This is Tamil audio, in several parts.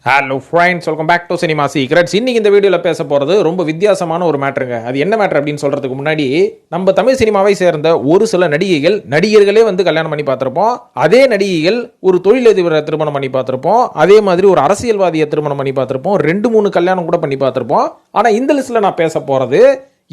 Hello friends, welcome back to cinema secrets. இன்னைக்கு இந்த வீடியோவில் பேச போகிறது ரொம்ப வித்தியாசமான ஒரு மேட்டருங்க. அது என்ன மேட்டர் அப்படின்னு சொல்கிறதுக்கு முன்னாடி நம்ம தமிழ் சினிமாவை சேர்ந்த ஒரு சில நடிகைகளே வந்து கல்யாணம் பண்ணி பார்த்துருப்போம். அதே நடிகைகள் ஒரு தொழிலதிபரை திருமணம் பண்ணி பார்த்துருப்போம். அதே மாதிரி ஒரு அரசியல்வாதியை திருமணம் பண்ணி பார்த்துருப்போம். 2-3 கல்யாணம் கூட பண்ணி பார்த்துருப்போம். ஆனால் இந்த லிஸ்ட்டில் நான் பேச போகிறது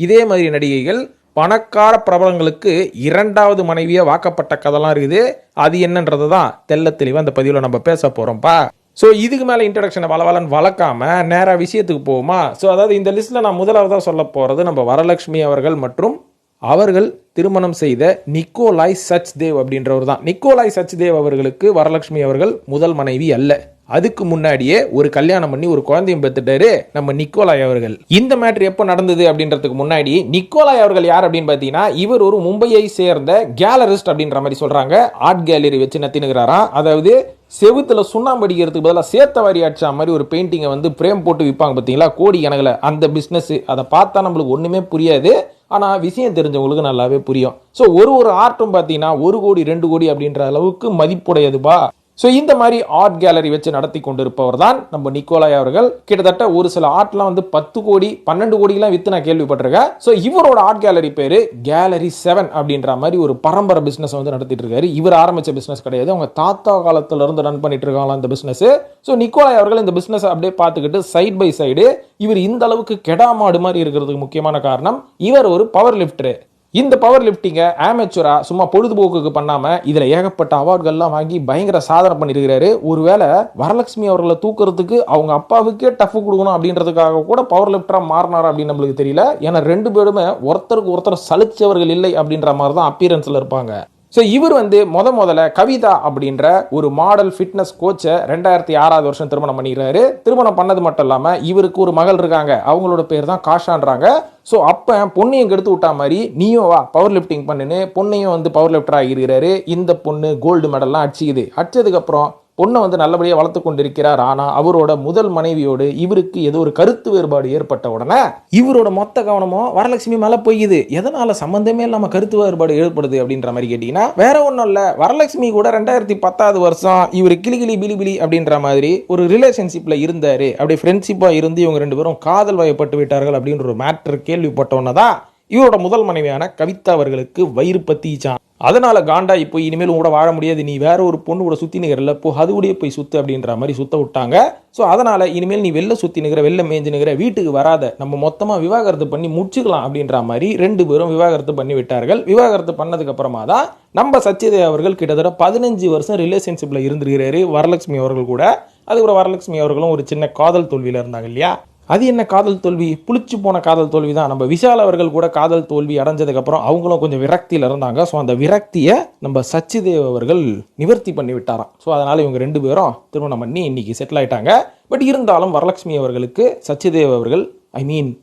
இதே மாதிரி நடிகைகள் பணக்கார பிரபலங்களுக்கு 2வது மனைவியை வாக்கப்பட்ட கதைலாம் இருக்குது. அது என்னன்றது தான் தெள்ள தெளிவாக அந்த பதிவில் நம்ம பேச போகிறோம்ப்பா. ஸோ இதுக்கு மேலே இன்ட்ரடக்ஷனை வளவலன்னு வளர்க்காம நேராக விஷயத்துக்கு போகுமா? ஸோ அதாவது இந்த லிஸ்ட்டில் நான் முதலாவதாக சொல்ல போகிறது நம்ம வரலட்சுமி அவர்கள் மற்றும் அவர்கள் திருமணம் செய்த நிக்கோலாய் சச்தேவ் அப்படின்றவர் தான். நிக்கோலாய் சச்தேவ் அவர்களுக்கு வரலட்சுமி அவர்கள் முதல் மனைவி அல்ல. அதுக்கு முன்னாடியே ஒரு கல்யாணம் பண்ணி ஒரு குழந்தையும் பெற்றுட்டாரு நம்ம நிக்கோலாய் அவர்கள். இந்த மேட்ரு எப்போ நடந்தது அப்படின்றதுக்கு முன்னாடி நிக்கோலாய் அவர்கள் யார் அப்படின்னு பார்த்தீங்கன்னா, இவர் ஒரு மும்பையை சேர்ந்த கேலரிஸ்ட் அப்படின்ற மாதிரி சொல்றாங்க. ஆர்ட் கேலரி வச்சு நத்தினுக்கிறாராம். அதாவது செவுத்துல சுண்ணாம்பு அடிக்கிறதுக்கு பதிலாக சேத்த வாரி அடிச்சா மாதிரி ஒரு பெயிண்டிங்கை வந்து பிரேம் போட்டு விற்பாங்க பார்த்தீங்களா, கோடி கணக்கில். அந்த பிஸ்னஸ் அதை பார்த்தா நம்மளுக்கு ஒன்றுமே புரியாது, ஆனால் விஷயம் தெரிஞ்சவங்களுக்கு நல்லாவே புரியும். ஸோ ஒரு ஆர்ட்டும் பார்த்தீங்கன்னா 1 கோடி 2 கோடி அப்படின்ற அளவுக்கு மதிப்புடையதுபா. ஸோ இந்த மாதிரி ஆர்ட் கேலரி வச்சு நடத்தி கொண்டிருப்பவர் தான் நம்ம நிக்கோலாய் அவர்கள். கிட்டத்தட்ட ஒரு சில ஆர்ட்லாம் வந்து 10 கோடி 12 கோடிலாம் வித்து நான் கேள்விப்பட்டிருக்கேன். ஸோ இவரோட ஆர்ட் கேலரி பேரு கேலரி 7 அப்படின்ற மாதிரி ஒரு பரம்பரை பிசினஸ் வந்து நடத்திட்டு இருக்காரு. இவர் ஆரம்பிச்ச பிசினஸ் கிடையாது, அவங்க தாத்தா காலத்துல இருந்து ரன் பண்ணிட்டு இருக்காங்களா இந்த பிசினஸ். ஸோ நிக்கோலாய் அவர்கள் இந்த பிசினஸ் அப்படியே பார்த்துக்கிட்டு சைட் பை சைடு இவர் இந்த அளவுக்கு கெடாமாடு மாதிரி இருக்கிறதுக்கு முக்கியமான காரணம் இவர் ஒரு பவர் லிஃப்டர். இந்த பவர் லிஃப்டிங்கை ஆமேச்சுரா சும்மா பொழுதுபோக்குக்கு பண்ணாம இதுல ஏகப்பட்ட அவார்டுகள்லாம் வாங்கி பயங்கர சாதனை பண்ணிருக்கிறாரு. ஒருவேளை வரலட்சுமி அவர்களை தூக்குறதுக்கு அவங்க அப்பாவுக்கே டஃப் கொடுக்கணும் அப்படின்றதுக்காக கூட பவர் லிஃப்டரா மாறினாரா அப்படின்னு நம்மளுக்கு தெரியல. ஏன்னா 2 பேருமே ஒருத்தருக்கு ஒருத்தர் சலிச்சவர்கள் இல்லை அப்படின்ற மாதிரி தான் அப்பியரன்ஸ்ல இருப்பாங்க. ஸோ இவர் வந்து முதல்ல கவிதா அப்படின்ற ஒரு மாடல் ஃபிட்னஸ் கோச்சை 2006 வருஷம் திருமணம் பண்ணிக்கிறாரு. திருமணம் பண்ணது மட்டும் இல்லாமல் இவருக்கு ஒரு மகள் இருக்காங்க, அவங்களோட பேர் தான் காஷான்றாங்க. ஸோ அப்போ பொண்ணையும் கெடுத்து விட்டா மாதிரி நீயும் வா பவர் லிஃப்டிங் பண்ணுன்னு பொண்ணையும் வந்து பவர் லிஃப்டராக இருக்கிறாரு. இந்த பொண்ணு கோல்டு மெடல்லாம் அடிச்சுக்குது. அடிச்சதுக்கப்புறம் பொண்ணை வந்து நல்லபடியாக வளர்த்து கொண்டிருக்கிறார். ஆனால் அவரோட முதல் மனைவியோடு இவருக்கு ஏதோ ஒரு கருத்து வேறுபாடு ஏற்பட்ட உடனே இவரோட மொத்த கவனமும் வரலட்சுமி மேலே போய்க்குது. எதனால சம்பந்தமே இல்லாமல் கருத்து வேறுபாடு ஏற்படுது அப்படின்ற மாதிரி கேட்டீங்கன்னா, வேற ஒன்றும் இல்லை, வரலட்சுமி கூட 2010 வருஷம் இவர் கிளிகிளி பிலிபிலி அப்படின்ற மாதிரி ஒரு ரிலேஷன்ஷிப்ல இருந்தாரு. அப்படி ஃப்ரெண்ட்ஷிப்பாக இருந்து இவங்க 2 பேரும் காதல் வயப்பட்டு விட்டார்கள் அப்படின்ற ஒரு மேட்டர் கேள்விப்பட்டோன்னு தான் இவரோட முதல் மனைவியான கவிதா அவர்களுக்கு வயிறு பத்திச்சான். அதனால காண்டா இப்போ இனிமேல் கூட வாழ முடியாது, நீ வேற ஒரு பொண்ணு கூட சுத்தி நிகரல, போ அது கூட போய் சுத்து அப்படின்ற மாதிரி சுத்த விட்டாங்க. ஸோ அதனால இனிமேல் நீ வெளில சுத்தி நிகிற வெளில மேய்ஞ்சு நிகிற வீட்டுக்கு வராத, நம்ம மொத்தமா விவாகரத்து பண்ணி முடிச்சுக்கலாம் அப்படின்ற மாதிரி 2 பேரும் விவாகரத்து பண்ணி விட்டார்கள். விவாகரத்து பண்ணதுக்கு அப்புறமா தான் நம்ம சச்சிதேவ் அவர்கள் கிட்டத்தட்ட 15 வருஷம் ரிலேஷன்ஷிப்ல இருந்திருக்கிறாரு வரலட்சுமி அவர்கள் கூட. அதுக்கப்புறம் வரலட்சுமி அவர்களும் ஒரு சின்ன காதல் தோல்வியில இருந்தாங்க இல்லையா. அது என்ன காதல் தோல்வி? புளிச்சு போன காதல் தோல்வி தான். நம்ம விஷால் அவர்கள் கூட காதல் தோல்வி அடைஞ்சதுக்கப்புறம் அவங்களும் கொஞ்சம் விரக்தியில் இருந்தாங்க. ஸோ அந்த விரக்தியை நம்ம சச்சிதேவ் அவர்கள் நிவர்த்தி பண்ணி விட்டாராம். ஸோ அதனால் இவங்க 2 பேரும் திருமணம் பண்ணி இன்னைக்கு செட்டில் ஆயிட்டாங்க. பட் இருந்தாலும் வரலட்சுமி அவர்களுக்கு சச்சிதேவ் அவர்கள்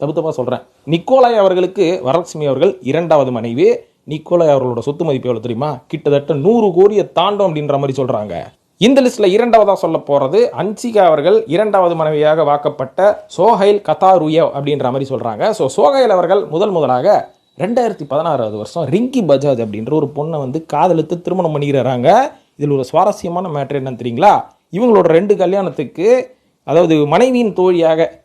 தப்புத்தப்பா சொல்கிறேன், நிக்கோலாய் அவர்களுக்கு வரலட்சுமி அவர்கள் 2வது மனைவி. நிக்கோலாய் அவர்களோட சொத்து மதிப்பு எவ்வளோ தெரியுமா? கிட்டத்தட்ட 100 கோடியை தாண்டும் அப்படின்ற மாதிரி சொல்கிறாங்க. இந்த லிஸ்ட்ல 2வதா சொல்ல போறது அன்சிகா அவர்கள் 2வது மனைவியாக வாக்கப்பட்ட சோஹைல் கதாருயவ் அப்படின்ற மாதிரி சொல்றாங்க. ஸோ சோஹைல் அவர்கள் முதலாக 2016 வருஷம் ரிங்கி பஜாஜ் அப்படின்ற ஒரு பொண்ணை வந்து காதலித்து திருமணம் பண்ணிக்கிறாங்க. இதில் ஒரு சுவாரஸ்யமான மேட்ரு என்னன்னு தெரியுங்களா? இவங்களோட 2 கல்யாணத்துக்கு அதாவது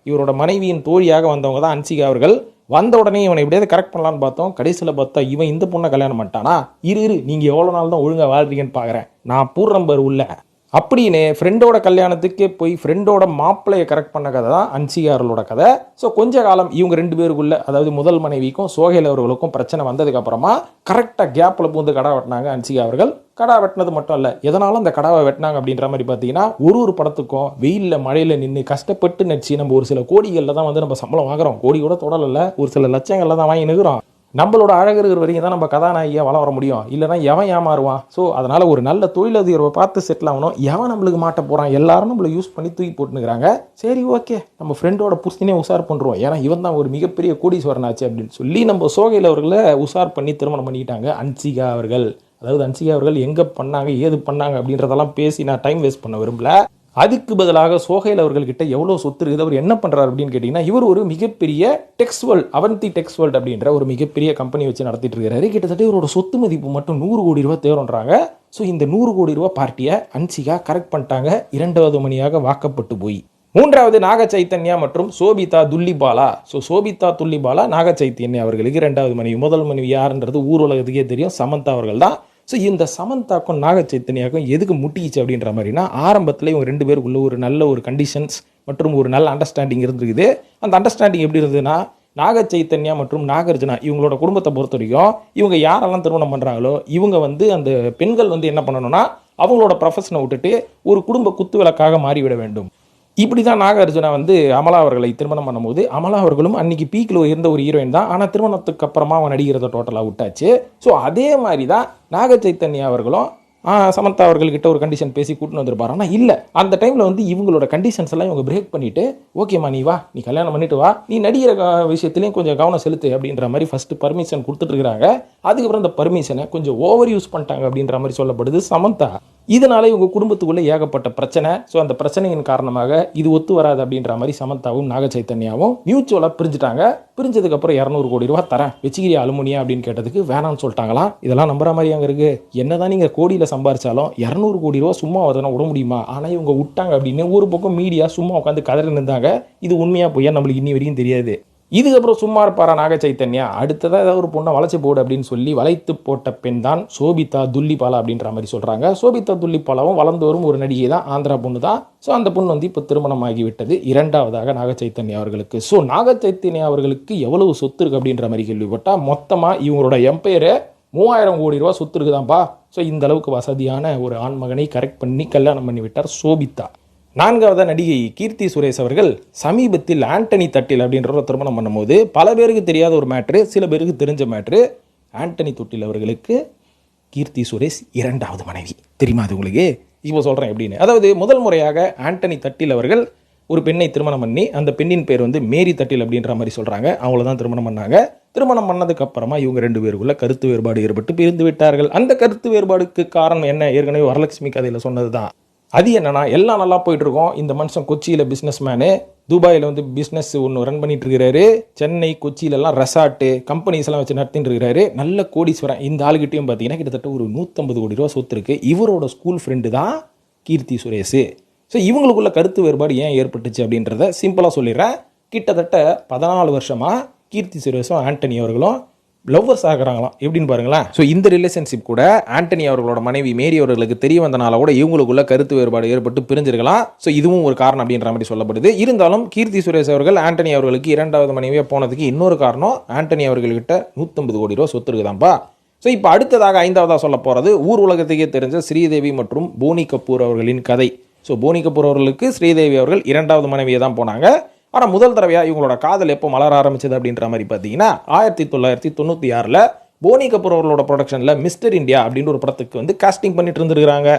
இவரோட மனைவியின் தோழியாக வந்தவங்க தான் அன்சிகா அவர்கள். வந்த உடனே இவனை எப்படியாவது கரெக்ட் பண்ணலான்னு பார்த்தோம். கடைசியில் பார்த்தா இவன் இந்த பொண்ணை கல்யாணம் பண்ணிட்டானா, இரு நீங்கள் எவ்வளோ நாள் தான் ஒழுங்காக வாழ்றீங்கன்னு பார்க்குறேன், நான் பூர்ணம்பர் உள்ள அப்படின்னு ஃப்ரெண்டோட கல்யாணத்துக்கே போய் ஃப்ரெண்டோட மாப்பிள்ளையை கரெக்ட் பண்ண கதை தான் அன்சிகாரோட கதை. ஸோ கொஞ்ச காலம் இவங்க 2 பேருக்குள்ள, அதாவது முதல் மனைவிக்கும் சோஹைல் அவர்களுக்கும் பிரச்சனை வந்ததுக்கு அப்புறமா கரெக்டாக கேப்பில் பூந்து கடா வெட்டினாங்க அன்சிகா அவர்கள். கடா வெட்டினது மட்டும் இல்லை, எதனாலும் அந்த கடாவை வெட்டினாங்க அப்படின்ற மாதிரி பார்த்தீங்கன்னா, ஒரு படத்துக்கும் வெயிலில் மழையில் நின்று கஷ்டப்பட்டு நடிச்சு நம்ம ஒரு சில கோடிகளில் தான் வந்து நம்ம சம்பளம் வாங்குறோம். கோடி கூட தொடரல, ஒரு சில லட்சங்களில் தான் வாங்கி நிற்கிறோம். நம்மளோட அழகு இருக்கிற வரைக்கும் தான் நம்ம கதாநாயகியாக வளர முடியும், இல்லைனா எவன் ஏமாறுவான். ஸோ அதனால் ஒரு நல்ல தொழிலதிபரை பார்த்து செட்டில் ஆகணும். எவன் நம்மளுக்கு மாட்ட போகிறான், எல்லாரும் நம்மளை யூஸ் பண்ணி தூக்கி போட்டுனுக்கிறாங்க. சரி ஓகே, நம்ம ஃப்ரெண்டோட புருஷனே உஷார் பண்ணுறோம், ஏன்னா இவன் தான் ஒரு மிகப்பெரிய கோடீஸ்வரன் ஆச்சு அப்படின்னு சொல்லி நம்ம சோகையில் அவர்களை உஷார் பண்ணி திருமணம் பண்ணிக்கிட்டாங்க அன்சிகா அவர்கள். அதாவது அன்சிகா அவர்கள் எங்கே பண்ணாங்க ஏது பண்ணாங்க அப்படின்றதெல்லாம் பேசி நான் டைம் வேஸ்ட் பண்ண விரும்பல. அதுக்கு பதிலாக சோஹைல் அவர்கள்கிட்ட எவ்வளோ சொத்து இருக்குது, அவர் என்ன பண்ணுறாரு அப்படின்னு கேட்டிங்கன்னா, இவர் ஒரு மிகப்பெரிய டெக்ஸ்வேர்ல்ட், அவந்தி டெக்ஸ்வேர்ல்ட் அப்படின்ற ஒரு மிகப்பெரிய கம்பெனி வச்சு நடத்திட்டு இருக்கிறாரு. கிட்டத்தட்ட இவரோட சொத்து மதிப்பு மட்டும் 100 கோடி ரூபா தேவைன்றாங்க. ஸோ இந்த 100 கோடி ரூபா பார்ட்டியை அன்சிகா கரெக்ட் பண்ணிட்டாங்க 2வது மணியாக வாக்கப்பட்டு போய். மூன்றாவது நாக சைத்தன்யா மற்றும் சோபிதா துல்லிபாலா. சோபிதா துல்லிபாலா நாக சைத்தன்யா அவர்களுக்கு இரண்டாவது மனைவி. முதல் மனைவி யாருன்றது ஊர் உலகத்துக்கே தெரியும், சமந்தா அவர்கள் தான். இந்த சமந்தாக்கும் நாக சைத்தன்யாக்கும் எதுக்கு முட்டிச்சு அப்படின்ற மாதிரினா, ஆரம்பத்தில் இவங்க ரெண்டு பேருக்குள்ள ஒரு நல்ல ஒரு கண்டிஷன்ஸ் மற்றும் ஒரு நல்ல அண்டர்ஸ்டாண்டிங் இருந்திருக்குது. அந்த அண்டர்ஸ்டாண்டிங் எப்படி இருந்ததுன்னா, நாக சைத்தன்யா மற்றும் நாகார்ஜுனா இவங்களோட குடும்பத்தை பொறுத்த வரைக்கும் இவங்க யாரெல்லாம் திருமணம் பண்ணுறாங்களோ இவங்க அந்த பெண்கள் என்ன பண்ணணும்னா, அவங்களோட ப்ரொஃபஷனை விட்டுட்டு ஒரு குடும்ப குத்து விளக்காக மாறிவிட வேண்டும். இப்படி தான் நாகார்ஜுனா அமலா அவர்களை திருமணம் பண்ணும்போது, அமலா அவர்களும் அன்னைக்கு பீக்கில் இருந்த ஒரு ஹீரோயின் தான். ஆனால் திருமணத்துக்கு அப்புறமா அவன் நடிக்கிறத டோட்டலாக விட்டாச்சு. அதே மாதிரி தான் நாக சைத்தன்யா அவர்களும் சமந்தா அவர்கள்கிட்ட ஒரு கண்டிஷன் பேசி கூட்டின்னு வந்திருப்பாரு. ஆனால் இல்லை, அந்த டைமில் இவங்களோட கண்டிஷன்ஸ் எல்லாம் இவங்க பிரேக் பண்ணிவிட்டு, ஓகேம்மா நீ வா, நீ கல்யாணம் பண்ணிட்டு வா, நீ நடிகிற விஷயத்துலையும் கொஞ்சம் கவனம் செலுத்து அப்படின்ற மாதிரி ஃபஸ்ட்டு பர்மிஷன் கொடுத்துட்ருக்காங்க. அதுக்கப்புறம் இந்த பர்மிஷனை கொஞ்சம் ஓவர் யூஸ் பண்ணிட்டாங்க அப்படின்ற மாதிரி சொல்லப்படுது சமந்தா. இதனால இவங்க குடும்பத்துக்குள்ளே ஏகப்பட்ட பிரச்சனை. அந்த பிரச்சனையின் காரணமாக இது ஒத்து வராது அப்படின்ற மாதிரி சமந்தாவும் நாக சைத்தன்யாவும் மியூச்சுவலாக பிரிஞ்சுட்டாங்க. பிரிஞ்சதுக்கப்புறம் 200 கோடி ரூபா தரேன் வச்சுக்கிறியா அலுமினியா அப்படின்னு கேட்டதுக்கு வேணான்னு சொல்லிட்டாங்களாம். இதெல்லாம் நம்புற மாதிரி அங்கே இருக்குது. என்னதான் நீங்கள் கோடியில் சம்பாரிச்சாலும் 200 கோடி ரூபா சும்மா வருதுன்னா விட முடியுமா? ஆனால் இவங்க விட்டாங்க அப்படின்னு ஒரு பக்கம் மீடியா சும்மா உட்காந்து கதறி இருந்தாங்க. இது உண்மையாக போய் நம்மளுக்கு இன்னி வரைக்கும் தெரியாது. இதுக்கப்புறம் சும்மா இருப்பாரா நாக சைத்தன்யா? அடுத்ததாக ஏதாவது ஒரு பொண்ணை வளைச்சு போடு அப்படின்னு சொல்லி வளைத்து போட்ட பெண் தான் சோபிதா துல்லிபாலா அப்படின்ற மாதிரி சொல்கிறாங்க. சோபிதா துல்லிபாலாவும் வளர்ந்து வரும் ஒரு நடிகை தான், ஆந்திரா பொண்ணு தான். அந்த பொண்ணு இப்போ திருமணம் ஆகிவிட்டது இரண்டாவதாக நாக சைத்தன்யா அவர்களுக்கு. நாக சைத்தன்யா அவர்களுக்கு எவ்வளவு சொத்து இருக்குது அப்படின்ற மாதிரி கேள்விப்பட்டால், மொத்தமாக இவங்களோட எம்பையரை 3000 கோடி ரூபா சொத்து இருக்குதான்ப்பா. இந்த அளவுக்கு வசதியான ஒரு ஆண்மகனை கரெக்ட் பண்ணி கல்யாணம் பண்ணி விட்டார் சோபிதா. நான்காவது நடிகை கீர்த்தி சுரேஷ் அவர்கள் சமீபத்தில் ஆண்டனி தட்டில் அப்படின்ற திருமணம் பண்ணும்போது பல பேருக்கு தெரியாத ஒரு மேட்ரு, சில பேருக்கு தெரிஞ்ச மேட்ரு. ஆண்டனி தொட்டில் அவர்களுக்கு கீர்த்தி சுரேஷ் இரண்டாவது மனைவி. தெரியுமா அது உங்களுக்கு? இப்போ சொல்கிறேன் எப்படின்னு. அதாவது முதல் முறையாக ஆண்டனி தட்டில் அவர்கள் ஒரு பெண்ணை திருமணம் பண்ணி, அந்த பெண்ணின் பேர் மேரி தட்டில் அப்படின்ற மாதிரி சொல்கிறாங்க. அவங்கள தான் திருமணம் பண்ணாங்க. திருமணம் பண்ணதுக்கு அப்புறமா இவங்க ரெண்டு பேருக்குள்ள கருத்து வேறுபாடு ஏற்பட்டு பிரிந்து விட்டார்கள். அந்த கருத்து வேறுபாடுக்கு காரணம் என்ன? ஏற்கனவே வரலட்சுமி கதையில் சொன்னது தான். அது என்னன்னா, எல்லாம் நல்லா போயிட்டு இருக்கோம். இந்த மனுஷன் கொச்சியில் பிஸ்னஸ் மேனு, துபாயில் பிஸ்னஸ் ஒன்று ரன் பண்ணிட்டு இருக்கிறாரு. சென்னை கொச்சியிலலாம் ரெசார்ட்டு கம்பெனிஸ் எல்லாம் வச்சு நடத்திட்டு இருக்கிறாரு. நல்ல கோடீஸ்வரன். இந்த ஆளுகிட்டையும் பார்த்தீங்கன்னா கிட்டத்தட்ட ஒரு 150 கோடி ரூபா சொத்து இருக்கு. இவரோட ஸ்கூல் ஃப்ரெண்டு தான் கீர்த்தி சுரேஷ். இவங்களுக்குள்ள கருத்து வேறுபாடு ஏன் ஏற்பட்டுச்சு அப்படின்றத சிம்பிளாக சொல்லிடுறேன். கிட்டத்தட்ட 14 வருஷமாக கீர்த்தி சுரேஷும் ஆண்டனி அவர்களும் லவ்வர்ஸ் ஆகிறாங்களாம். எப்படின்னு பாருங்களேன். இந்த ரிலேஷன்ஷிப் கூட ஆண்டனி அவர்களோட மனைவி மேரி அவர்களுக்கு தெரிய வந்தனால கூட இவங்களுக்குள்ள கருத்து வேறுபாடு ஏற்பட்டு பிரிஞ்சிருக்கலாம். இதுவும் ஒரு காரணம் அப்படின்ற மாதிரி சொல்லப்படுது. இருந்தாலும் கீர்த்தி சுரேஷ் அவர்கள் ஆண்டனி அவர்களுக்கு இரண்டாவது மனைவியாக போனதுக்கு இன்னொரு காரணம், ஆண்டனி அவர்கள்கிட்ட 150 கோடி ரூபா சொத்து இருக்குதான்ப்பா. இப்போ அடுத்ததாக ஐந்தாவதாக சொல்ல போகிறது ஊர் உலகத்துக்கே தெரிஞ்ச ஸ்ரீதேவி மற்றும் போனி கபூர் அவர்களின் கதை. போனி கபூர் அவர்களுக்கு ஸ்ரீதேவி அவர்கள் இரண்டாவது மனைவியை தான் போனாங்க. ஆனால் முதல் தடவையாக இவங்களோட காதல் எப்போ மலர ஆரம்பிச்சது அப்படின்ற மாதிரி பார்த்தீங்கன்னா 1996 போனி கபூர் அவர்களோட ப்ரொடக்ஷனில் மிஸ்டர் இந்தியா அப்படின்ற ஒரு படத்துக்கு காஸ்டிங் பண்ணிட்டு இருந்திருக்கிறாங்க.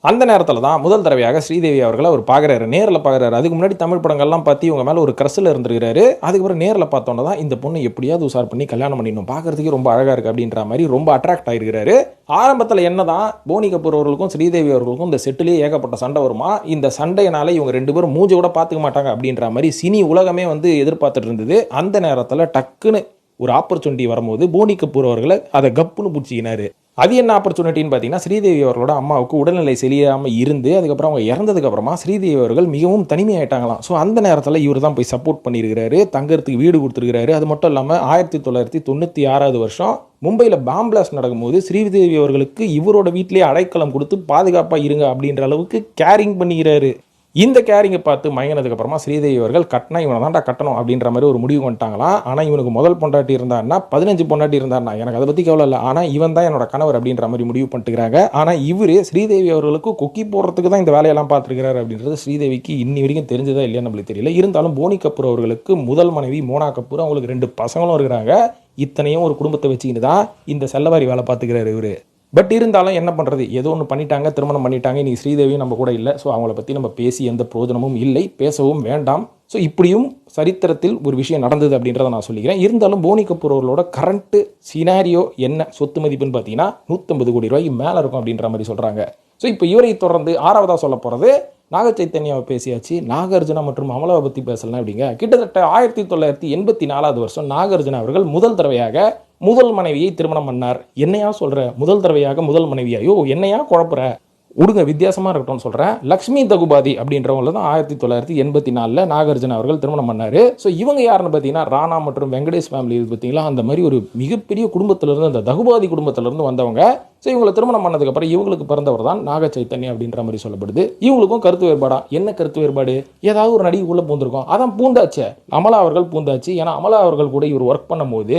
அந்த நேரத்தில் தான் முதல் தடவையாக ஸ்ரீதேவி அவர்களை அவர் பார்க்குறாரு, நேரில் பார்க்குறாரு. அதுக்கு முன்னாடி தமிழ் படங்கள்லாம் பார்த்து இவங்க மேலே ஒரு க்ரஷில் இருந்திருக்காரு. அதுக்கப்புறம் நேரில் பார்த்தோன்னா தான் இந்த பொண்ணை எப்படியாவது உசார் பண்ணி கல்யாணம் பண்ணிடணும், பார்க்கறதுக்கு ரொம்ப அழகாக இருக்குது அப்படின்ற மாதிரி ரொம்ப அட்ராக்ட் ஆகிருக்கிறாரு. ஆரம்பத்தில் என்ன தான் போனி கபூர் அவர்களுக்கும் ஸ்ரீதேவி அவர்களுக்கும் இந்த செட்டிலே ஏகப்பட்ட சண்டை வருமா. இந்த சண்டையினால இவங்க ரெண்டு பேரும் மூஞ்சி கூட பார்த்துக்க மாட்டாங்க அப்படின்ற மாதிரி சினி உலகமே எதிர்பார்த்துட்டு இருந்தது. அந்த நேரத்தில் டக்குன்னு ஒரு ஆப்பர்ச்சுனிட்டி வரும்போது போனி கபூர் அவர்களை அதை கப்புன்னு பிடிச்சிக்கினாரு. அது என்ன ஆப்பர்ச்சுனிட்டின்னு பார்த்தீங்கன்னா, ஸ்ரீதேவி அவர்களோட அம்மாவுக்கு உடல்நிலை சரியாமல் இருந்து அதுக்கப்புறம் அவங்க இறந்ததுக்கு அப்புறமா ஸ்ரீதேவி அவர்கள் மிகவும் தனிமையாயிட்டாங்களாம். அந்த நேரத்தில் இவர் தான் போய் சப்போர்ட் பண்ணியிருக்கிறாரு, தங்கறதுக்கு வீடு கொடுத்துருக்கிறாரு. அது மட்டும் இல்லாமல் 1996 மும்பையில் பாம் பிளாஸ்ட் நடக்கும்போது ஸ்ரீதேவி அவர்களுக்கு இவரோட வீட்டிலேயே அடைக்கலம் கொடுத்து பாதுகாப்பாக இருங்க அப்படின்ற அளவுக்கு கேரிங் பண்ணிக்கிறாரு. இந்த கேரிங்கை பார்த்து மயங்கினதுக்கு அப்புறமா ஸ்ரீதேவி அவர்கள் கட்டினா இவனை தான்டா கட்டணும் அப்படின்ற மாதிரி ஒரு முடிவு பண்ணிட்டாங்களாம். ஆனால் இவனுக்கு முதல் பொண்டாட்டி இருந்தாருன்னா 15 பொண்டாட்டி இருந்தாருன்னா எனக்கு அதை பற்றி கவலை இல்லை, ஆனால் இவன் தான் என்னோட கணவர் அப்படின்ற மாதிரி முடிவு பண்ணிட்டுக்கிறாங்க. ஆனால் இவர் ஸ்ரீதேவி அவர்களுக்கு கொக்கி போடுறதுக்கு தான் இந்த வேலையெல்லாம் பார்த்துருக்கிறாரு அப்படின்றது ஸ்ரீதேவிக்கு இன்னி வரைக்கும் தெரிஞ்சதா இல்லையா நம்மளுக்கு தெரியல. இருந்தாலும் போனி கபூர் அவர்களுக்கு முதல் மனைவி மோனா கபூர், அவங்களுக்கு 2 பசங்களும் இருக்கிறாங்க. இத்தனையும் ஒரு குடும்பத்தை வச்சுக்கிட்டு தான் இந்த செல்லவாரி வேலை பார்த்துக்கிறாரு இவர். பட் இருந்தாலும் என்ன பண்ணுறது, ஏதோ ஒன்று பண்ணிட்டாங்க, திருமணம் பண்ணிட்டாங்க. இன்றைக்கி ஸ்ரீதேவியும் நம்ம கூட இல்லை. அவங்கள பற்றி நம்ம பேசி எந்த பிரயோஜனமும் இல்லை, பேசவும் வேண்டாம். இப்படியும் சரித்திரத்தில் ஒரு விஷயம் நடந்தது அப்படின்றத நான் சொல்லிக்கிறேன். இருந்தாலும் போனி கபூர் அவர்களோட கரண்ட்டு சினாரியோ என்ன சொத்து மதிப்புன்னு பார்த்தீங்கன்னா 150 கோடி ரூபாய்க்கு மேலே இருக்கும் அப்படின்ற மாதிரி சொல்கிறாங்க. இப்போ இவரை தொடர்ந்து 6வதாக சொல்ல போகிறது நாக சைத்தன்யாவை பேசியாச்சு, நாகார்ஜுனா மற்றும் அமலாவை பற்றி பேசலாம். அப்படிங்க கிட்டத்தட்ட 1984 நாகார்ஜுனா அவர்கள் முதல் தடவையாக முதல் மனைவியை திருமணம் பண்ணார். என்னையா சொல்ற, முதல் தடவையாக முதல் மனைவியாயோ, என்னையா குழப்புற? உடுங்க வித்தியாசமாக இருக்கட்டும்னு சொல்கிறேன். லக்ஷ்மி தகுபாதி அப்படின்றவங்கள தான் 1984 நாகார்ஜுன அவர்கள் திருமணம் பண்ணார். ஸோ இவங்க யாருன்னு பார்த்தீங்கன்னா ராணா மற்றும் வெங்கடேஷ் ஃபேமிலி பார்த்தீங்களா, அந்த மாதிரி ஒரு மிகப்பெரிய குடும்பத்திலிருந்து, அந்த தகுபாதி குடும்பத்திலிருந்து வந்தவங்க. ஸோ இவங்களை திருமணம் பண்ணதுக்கப்புறம் இவங்களுக்கு பிறந்தவர் தான் நாக சைத்தன்யா அப்படின்ற மாதிரி சொல்லப்படுது. இவங்களுக்கும் கருத்து வேறுபாடா? என்ன கருத்து வேறுபாடு? ஏதாவது ஒரு நடிகை உள்ள பூந்திருக்கும், அதான் பூந்தாச்சு. அமலா அவர்கள் பூந்தாச்சு. ஏன்னா அமலா அவர்கள் கூட இவர் ஒர்க் பண்ணும்போது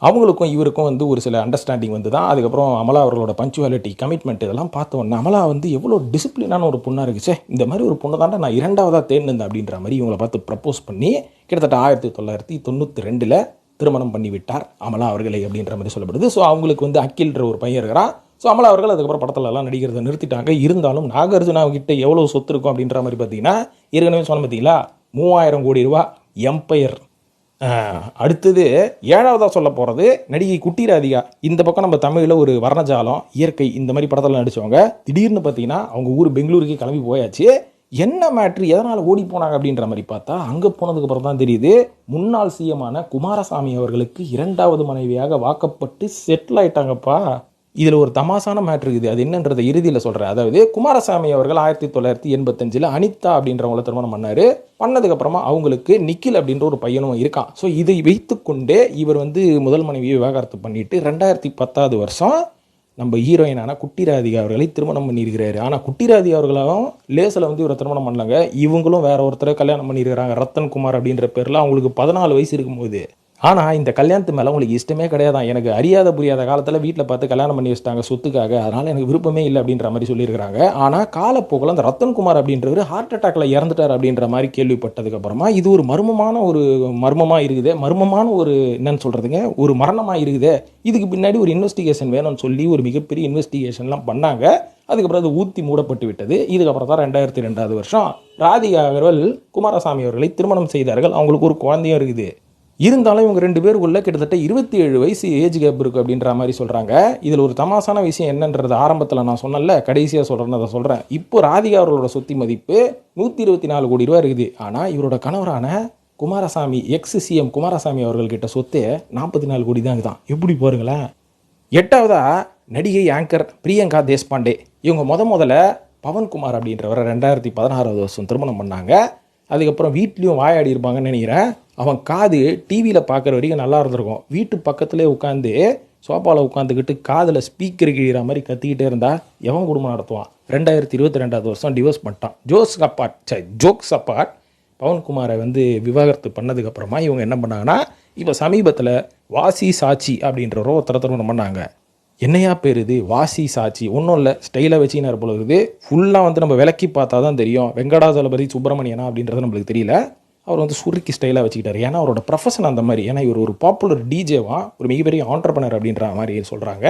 அவங்களுக்கும் இவருக்கும் வந்து ஒரு சில அண்டர்ஸ்டாண்டிங் வந்து தான். அதுக்கப்புறம் அமலா அவர்களோட பஞ்சுவாலிட்டி, கமிட்மெண்ட் இதெல்லாம் பார்த்தோன்னா அமலா வந்து எவ்வளோ டிசிப்ளினான ஒரு பொண்ணாக இருக்குச்சே, இந்த மாதிரி ஒரு பொண்ணை தாண்டா நான் இரண்டாவதாக தேர்ந்தேன் அப்படின்ற மாதிரி இவங்களை பார்த்து ப்ரப்போஸ் பண்ணி கிட்டத்தட்ட 1992 திருமணம் பண்ணி விட்டார் அமலா அவர்களை அப்படின்ற மாதிரி சொல்லப்படுது. ஸோ அவங்களுக்கு வந்து அக்கில்ன்ற ஒரு பையன் இருக்கிறான். ஸோ அமலா அவர்கள் அதுக்கப்புறம் படத்துலலாம் நடிக்கிறத நிறுத்திட்டாங்க. இருந்தாலும் நாகார்ஜுனா கிட்ட எவ்வளோ சொத்து இருக்கும் அப்படின்ற மாதிரி பார்த்தீங்கன்னா, ஏற்கனவே சொன்ன பார்த்தீங்களா, 3000 கோடி ரூபா எம்பையர். அடுத்தது 7வதாக சொல்ல போகிறது நடிகை குட்டி ராதிகா. இந்த பக்கம் நம்ம தமிழில் ஒரு வர்ணஜாலம், இயற்கை இந்த மாதிரி படத்தில் நடித்தவங்க திடீர்னு பார்த்தீங்கன்னா அவங்க ஊர் பெங்களூருக்கு கிளம்பி போயாச்சு. என்ன மேட்ரு, எதனால் ஓடி போனாங்க அப்படின்ற மாதிரி பார்த்தா அங்கே போனதுக்கப்புறம் தான் தெரியுது, முன்னாள் சிஎமான குமாரசாமி அவர்களுக்கு 2வது மனைவியாக வாக்கப்பட்டு செட்டில் ஆயிட்டாங்கப்பா. இதில் ஒரு தமாசான மேட்ரு இருக்குது. அது என்னன்றதை இறுதியில் சொல்கிறேன். அதாவது குமாரசாமி அவர்கள் 1985 அனிதா அப்படின்றவங்கள திருமணம் பண்ணார். பண்ணதுக்கப்புறமா அவங்களுக்கு நிக்கில் அப்படின்ற ஒரு பையனும் இருக்கான். ஸோ இதை வைத்துக்கொண்டே இவர் வந்து முதல் மனைவியை விவாகரத்து பண்ணிட்டு 2010 வருஷம் நம்ம ஹீரோயினான குட்டி ராதிகா அவர்களை திருமணம் பண்ணியிருக்கிறாரு. ஆனால் குட்டி ராதிகா அவர்களும் லேசில் வந்து இவரை திருமணம் பண்ணாங்க. இவங்களும் வேற ஒருத்தரை கல்யாணம் பண்ணியிருக்கிறாங்க, ரத்தன் குமார் அப்படின்ற பேரில். அவங்களுக்கு 14 வயசு இருக்கும்போது. ஆனால் இந்த கல்யாணத்து மேலே உங்களுக்கு இஷ்டமே கிடையாதான். எனக்கு அறியாத புரியாத காலத்தில் வீட்டில் பார்த்து கல்யாணம் பண்ணி வச்சிட்டாங்க சொத்துக்காக, அதனால் எனக்கு விருப்பமே இல்லை அப்படின்ற மாதிரி சொல்லியிருக்கிறாங்க. ஆனால் காலப்போக்கில் அந்த ரத்தன்குமார் அப்படின்றவர் ஹார்ட் அட்டாக்ல இறந்துட்டார் அப்படின்ற மாதிரி கேள்விப்பட்டதுக்கப்புறமா இது ஒரு மர்மமாக இருக்குது. மர்மமான ஒரு என்னன்னு சொல்கிறதுங்க, ஒரு மரணமாக இருக்குது. இதுக்கு பின்னாடி ஒரு இன்வெஸ்டிகேஷன் வேணும்னு சொல்லி ஒரு மிகப்பெரிய இன்வெஸ்டிகேஷன்லாம் பண்ணாங்க. அதுக்கப்புறம் அது ஊற்றி மூடப்பட்டு விட்டது. இதுக்கப்புறம் தான் 2002 வருஷம் ராதிகா அவர்கள் குமாரசாமி அவர்களை திருமணம் செய்தார்கள். அவங்களுக்கு ஒரு குழந்தையும் இருக்குது. இருந்தாலும் இவங்க 2 பேருக்குள்ள கிட்டத்தட்ட 27 வயசு ஏஜ் கேப் இருக்குது அப்படின்ற மாதிரி சொல்கிறாங்க. இதில் ஒரு தமாசான விஷயம் என்னன்றது ஆரம்பத்தில் நான் சொன்னல, கடைசியாக சொல்கிறேன்னு அதை சொல்கிறேன். இப்போ ராதிகா அவர்களோட சொத்து மதிப்பு 124 கோடி ரூபா இருக்குது. ஆனால் இவரோட கணவரான குமாரசாமி, எக்ஸ் சிஎம் குமாரசாமி அவர்கள்கிட்ட சொத்து 44 கோடி தான் இதுதான். எப்படி பாருங்களேன். 8வதா நடிகை ஆங்கர் பிரியங்கா தேஷ்பாண்டே. இவங்க முதல்ல பவன்குமார் அப்படின்றவரை 2016 வருஷம் திருமணம் பண்ணாங்க. அதுக்கப்புறம் வீட்லேயும் வாயாடி இருப்பாங்கன்னு நினைக்கிறேன். அவன் காது டிவியில் பார்க்குற வரைக்கும் நல்லா இருந்திருக்கும். வீட்டு பக்கத்துலேயே உட்காந்து சோஃபாவில் உட்காந்துக்கிட்டு காதில் ஸ்பீக்கர் கிழிகிற மாதிரி கத்திக்கிட்டே இருந்தால் எவன் குடும்பம் நடத்துவான். 2022 வருஷம் டிவோர்ஸ் பண்ணிட்டான். ஜோக்ஸ் அப்பார்ட் பவன்குமாரை வந்து விவாகரத்து பண்ணதுக்கப்புறமா இவங்க என்ன பண்ணாங்கன்னா, இப்போ சமீபத்தில் வாசி சாட்சி அப்படின்ற ஒருத்தரை திருமணம் பண்ணாங்க. என்னையா பேர் இது, வாசி சாட்சி? ஒன்றும் இல்லை, ஸ்டைலாக வச்சுக்கினார் போல இருக்குது. ஃபுல்லாக வந்து நம்ம விளக்கி பார்த்தா தான் தெரியும் வெங்கடாஜலபதி சுப்பிரமணியனா அப்படின்றது நம்மளுக்கு தெரியல. அவர் வந்து சுருக்கி ஸ்டைலாக வச்சுக்கிட்டார். ஏன்னா அவரோட ப்ரொஃபஷன் அந்த மாதிரி. ஏன்னா இவர் ஒரு பாப்புலர் டிஜேவா, ஒரு மிகப்பெரிய ஆண்டர்பனர் அப்படின்ற மாதிரி சொல்கிறாங்க.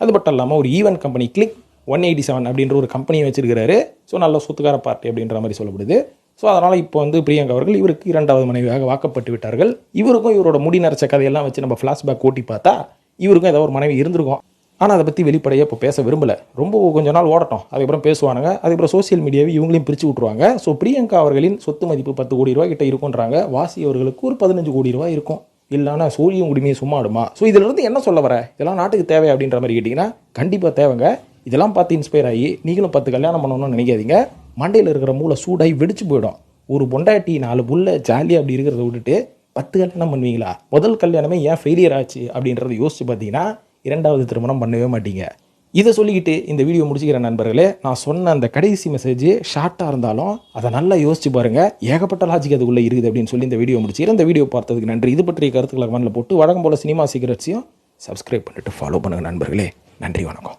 அது மட்டும் இல்லாமல் ஒரு ஈவென்ட் கம்பெனி கிளிக் 187 அப்படின்ற ஒரு கம்பெனியை வச்சிருக்கிறாரு. ஸோ நல்ல சொத்துக்கார பார்ட்டி அப்படின்ற மாதிரி சொல்லப்படுது. ஸோ அதனால் இப்போ வந்து பிரியங்கா அவர்கள் இவருக்கு 2வது மனைவியாக வாக்கப்பட்டு விட்டார்கள். இவருக்கும் இவரோட முடி நரைச்ச கதையெல்லாம் வச்சு நம்ம ஃப்ளாஷ்பேக் ஓட்டி பார்த்தா இவருக்கும் ஏதாவது ஒரு மனைவி இருந்திருக்கும். ஆனால் அதை பற்றி வெளிப்படையாக இப்போ பேச விரும்பலை. ரொம்ப கொஞ்ச நாள் ஓடட்டும், அதுக்கப்புறம் பேசுவானுங்க. அதுக்கப்புறம் சோசியல் மீடியாவை இவங்களையும் பிரித்து விட்ருவாங்க. ஸோ பிரியங்கா அவர்களின் சொத்து மதிப்பு 10 கோடி ரூபா கிட்ட இருக்குன்றாங்க. வாசி அவர்களுக்கு ஒரு 15 கோடி ரூபா இருக்கும். இல்லைன்னா சூரியம் குடிமையை சும்மா ஆடுமா? ஸோ இதிலிருந்து என்ன சொல்ல வர, இதெல்லாம் நாட்டுக்கு தேவை அப்படின்ற மாதிரி கேட்டிங்கன்னா கண்டிப்பாக தேவைங்க. இதெல்லாம் பார்த்து இன்ஸ்பயர் ஆகி நீங்களும் 10 கல்யாணம் பண்ணணும்னு நினைக்காதீங்க. மண்டையில் இருக்கிற மூளை சூடாகி வெடிச்சு போயிடும். ஒரு பொண்டாட்டி 4 புள்ள ஜாலியாக அப்படி இருக்கிறத விட்டுட்டு 10 கல்யாணம் பண்ணுவீங்களா? முதல் கல்யாணமே ஏன் ஃபெயிலியர் ஆச்சு அப்படின்றத யோசிச்சு பார்த்தீங்கன்னா 2வது திருமணம் பண்ணவே மாட்டீங்க. இதை சொல்லிக்கிட்டு இந்த வீடியோ முடிச்சுக்கிற நண்பர்களே, நான் சொன்ன அந்த கடைசி மெசேஜ் ஷார்ட்டாக இருந்தாலும் அதை நல்லா யோசிச்சு பாருங்கள். ஏகப்பட்ட லாஜிக் அதுக்குள்ளே இருக்குது அப்படின்னு சொல்லி இந்த வீடியோ முடிச்சுக்கிறேன். இந்த வீடியோ பார்த்ததுக்கு நன்றி. இது பற்றிய கருத்துக்களை கமெண்ட்டில் போட்டு வழக்கம் போல் சினிமா சீக்கிரட்ஸையும் சப்ஸ்கிரைப் பண்ணிட்டு ஃபாலோ பண்ணுங்கள் நண்பர்களே. நன்றி, வணக்கம்.